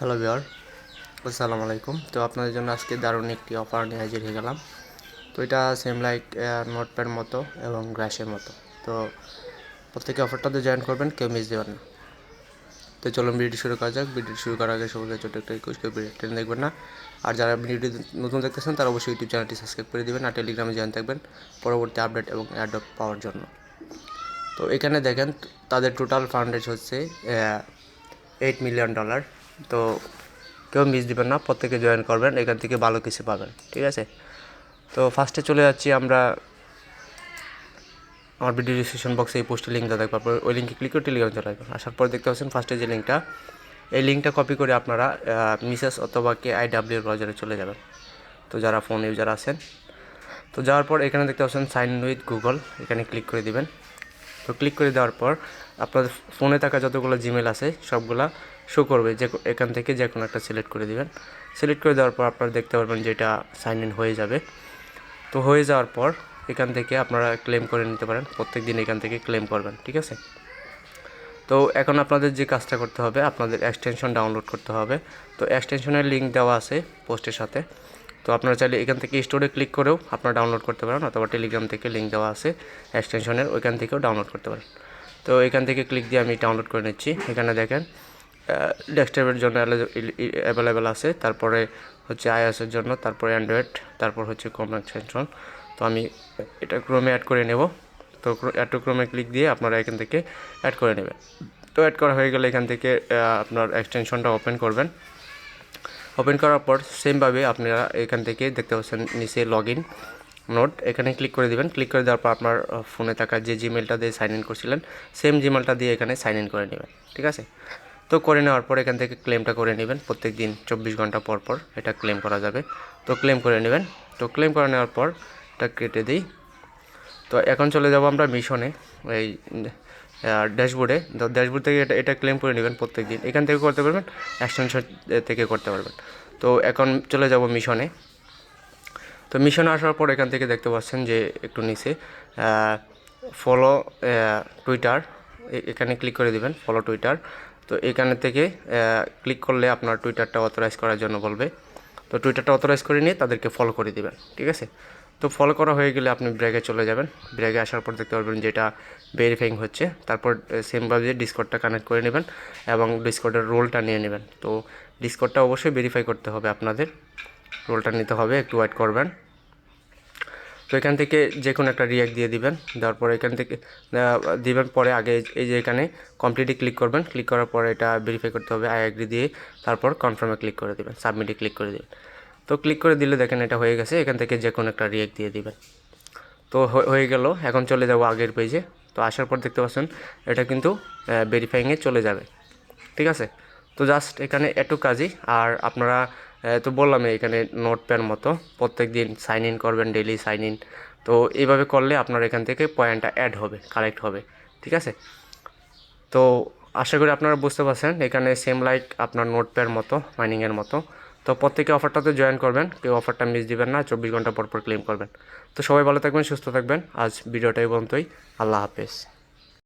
Hello viewer, আসসালামু আলাইকুম। তো আপনাদের জন্য আজকে দারুণ একটি অফার নিয়ে হাজির হয়ে গেলাম। তো এটা সেম লাইক নোটপ্যাড মতো এবং গ্লাসের মতো। তো প্রত্যেকে অফারটাতে জয়েন করবেন, কেউ মিস দেবেন না। তো চলুন ভিডিওটি শুরু করা যাক। ভিডিওটি শুরু করার আগে সবাই ছোটো একটা রিকোয়েস্ট, কেউ ভিডিও টেনে দেখবেন না। আর যারা ভিডিওটি নতুন দেখতেছেন তারা অবশ্যই ইউটিউব চ্যানেলটি সাবস্ক্রাইব করে দেবেন আর টেলিগ্রামে জয়েন থাকবেন পরবর্তী আপডেট এবং অ্যাডপ পাওয়ার জন্য। তো এখানে দেখেন তাদের টোটাল ফান্ডেজ হচ্ছে $8 মিলিয়ন। তো কেউ মিস দিবেন না, প্রত্যেকে জয়েন করবেন, এখান থেকে ভালো কিছু পাবেন, ঠিক আছে। তো ফার্স্টে চলে যাচ্ছি আমরা আমার ভিডিও ডিসক্রিপশন বক্সে এই পোস্টের লিঙ্ক দেওয়া থাকবে, ওই লিঙ্কে ক্লিক করে টেলিগ্রামে চলে আসবেন। আসার পর দেখতে পাচ্ছেন ফার্স্টে যে লিঙ্কটা, এই লিঙ্কটা কপি করে আপনারা মিসেস অথবা KIW ব্রাউজারে চলে যাবেন। তো যারা ফোন ইউজার আছেন, তো যাওয়ার পর এখানে দেখতে পাচ্ছেন সাইন ইন উইথ গুগল, এখানে ক্লিক করে দিবেন। তো ক্লিক করে দেওয়ার পর আপনাদের ফোনে থাকা যতগুলো জিমেল আছে সবগুলা শো করবে, যে এখান থেকে যে কোনো একটা সিলেক্ট করে দিবেন। সিলেক্ট করে দেওয়ার পর আপনারা দেখতে পারবেন যে এটা সাইন ইন হয়ে যাবে। তো হয়ে যাওয়ার পর এখান থেকে আপনারা ক্লেম করে নিতে পারেন, প্রত্যেক দিন এখান থেকে ক্লেম করবেন, ঠিক আছে। তো এখন আপনাদের যে কাজটা করতে হবে, আপনাদের এক্সটেনশন ডাউনলোড করতে হবে। তো এক্সটেনশনের লিঙ্ক দেওয়া আছে পোস্টের সাথে। তো আপনারা চাইলে এখান থেকে স্টোরে ক্লিক করেও আপনারা ডাউনলোড করতে পারেন, অথবা টেলিগ্রাম থেকে লিঙ্ক দেওয়া আছে এক্সটেনশনের, ওইখান থেকেও ডাউনলোড করতে পারেন। তো এখান থেকে ক্লিক দিয়ে আমি ডাউনলোড করে নিচ্ছি। এখানে দেখেন ডেস্কটপের জন্য অ্যাভেলেবেল আছে, তারপরে হচ্ছে iOS-এর জন্য, তারপরে অ্যান্ড্রয়েড, তারপর হচ্ছে ক্রোম এক্সটেনশন। তো আমি এটা ক্রোমে অ্যাড করে নেব। তো অ্যাড টু ক্রোমে ক্লিক দিয়ে আপনারা এখান থেকে অ্যাড করে নেবেন। তো অ্যাড করা হয়ে গেলে এখান থেকে আপনার এক্সটেনশনটা ওপেন করবেন। ওপেন করার পর সেমভাবে আপনারা এখান থেকে দেখতে পাচ্ছেন নিচে লগ ইন নোট, এখানে ক্লিক করে দিবেন। ক্লিক করে দেওয়ার পর আপনার ফোনে থাকা যে জিমেলটা দিয়ে সাইন ইন করছিলেন সেম জিমেলটা দিয়ে এখানে সাইন ইন করে নেবেন, ঠিক আছে। তো করে নেওয়ার পর এখান থেকে ক্লেমটা করে নেবেন, প্রত্যেক দিন 24 ঘন্টা পর পর এটা ক্লেম করা যাবে। তো ক্লেম করে নেবেন। তো ক্লেম করে নেওয়ার পর এটা কেটে দিই। তো এখন চলে যাব আমরা মিশনে, এই ড্যাশবোর্ডে। তো ড্যাশবোর্ড থেকে এটা ক্লেম করে নেবেন প্রত্যেক দিন, এখান থেকে করতে পারবেন, এক্সটেনশন থেকে করতে পারবেন। তো এখন চলে যাব মিশনে। তো মিশনে আসার পর এখান থেকে দেখতে পাচ্ছেন যে একটু নিচে ফলো টুইটার, এখানে ক্লিক করে দিবেন, ফলো টুইটার। তো এখানে থেকে ক্লিক করলে আপনার টুইটারটা অথরাইজ করার জন্য বলবে। তো টুইটারটা অথরাইজ করে নিয়ে তাদেরকে ফলো করে দিবেন, ঠিক আছে। তো ফলো করা হয়ে গেলে আপনি ব্র্যাগে চলে যাবেন। ব্র্যাগে আসার পর দেখতে পারবেন যেটা ভেরিফাইং হচ্ছে। তারপর সেমভাবে ডিসকর্ডটা কানেক্ট করে নেবেন এবং ডিসকর্ডের রোলটা নিয়ে নেবেন। তো ডিসকর্ডটা অবশ্যই ভেরিফাই করতে হবে, আপনাদের রোলটা নিতে হবে, একটু ওয়েট করবেন। তো এখান থেকে যে কোনো একটা রিঅ্যাক্ট দিয়ে দিবেন। দেওয়ার পরে এখান থেকে দিবেন পরে আগে এই যে এখানে কমপ্লিটে ক্লিক করবেন। ক্লিক করার পরে এটা ভেরিফাই করতে হবে, আই এগ্রি দিয়ে তারপর কনফার্মে ক্লিক করে দেবেন, সাবমিটে ক্লিক করে দেবেন। তো ক্লিক করে দিলে দেখেন এটা হয়ে গেছে। এখান থেকে যে কোনো একটা রিঅ্যাক্ট দিয়ে দিবেন। তো হয়ে গেল। এখন চলে যাব আগের পেজে। তো আসার পর দেখতে পাচ্ছেন এটা কিন্তু ভেরিফাইংয়ে চলে যাবে, ঠিক আছে। তো জাস্ট এখানে একটু কাজই। আর আপনারা তো বললাম এখানে নোটপ্যাড মতো প্রত্যেক দিন সাইন ইন করবেন, ডেইলি সাইন ইন। তো এইভাবে করলে আপনার এখান থেকে পয়েন্টটা অ্যাড হবে, কালেক্ট হবে, ঠিক আছে। তো আশা করি আপনারা বুঝতে পারছেন, এখানে সেম লাইক আপনার নোটপ্যাড মতো, মাইনিংয়ের মতো। তো প্রত্যেকে অফারটাতে জয়েন করবেন, কেউ অফারটা মিস দিবেন না, 24 ঘন্টা পর পর ক্লেম করবেন। তো সবাই ভালো থাকবেন, সুস্থ থাকবেন। আজ ভিডিওটা এই পর্যন্তই। আল্লাহ হাফেজ।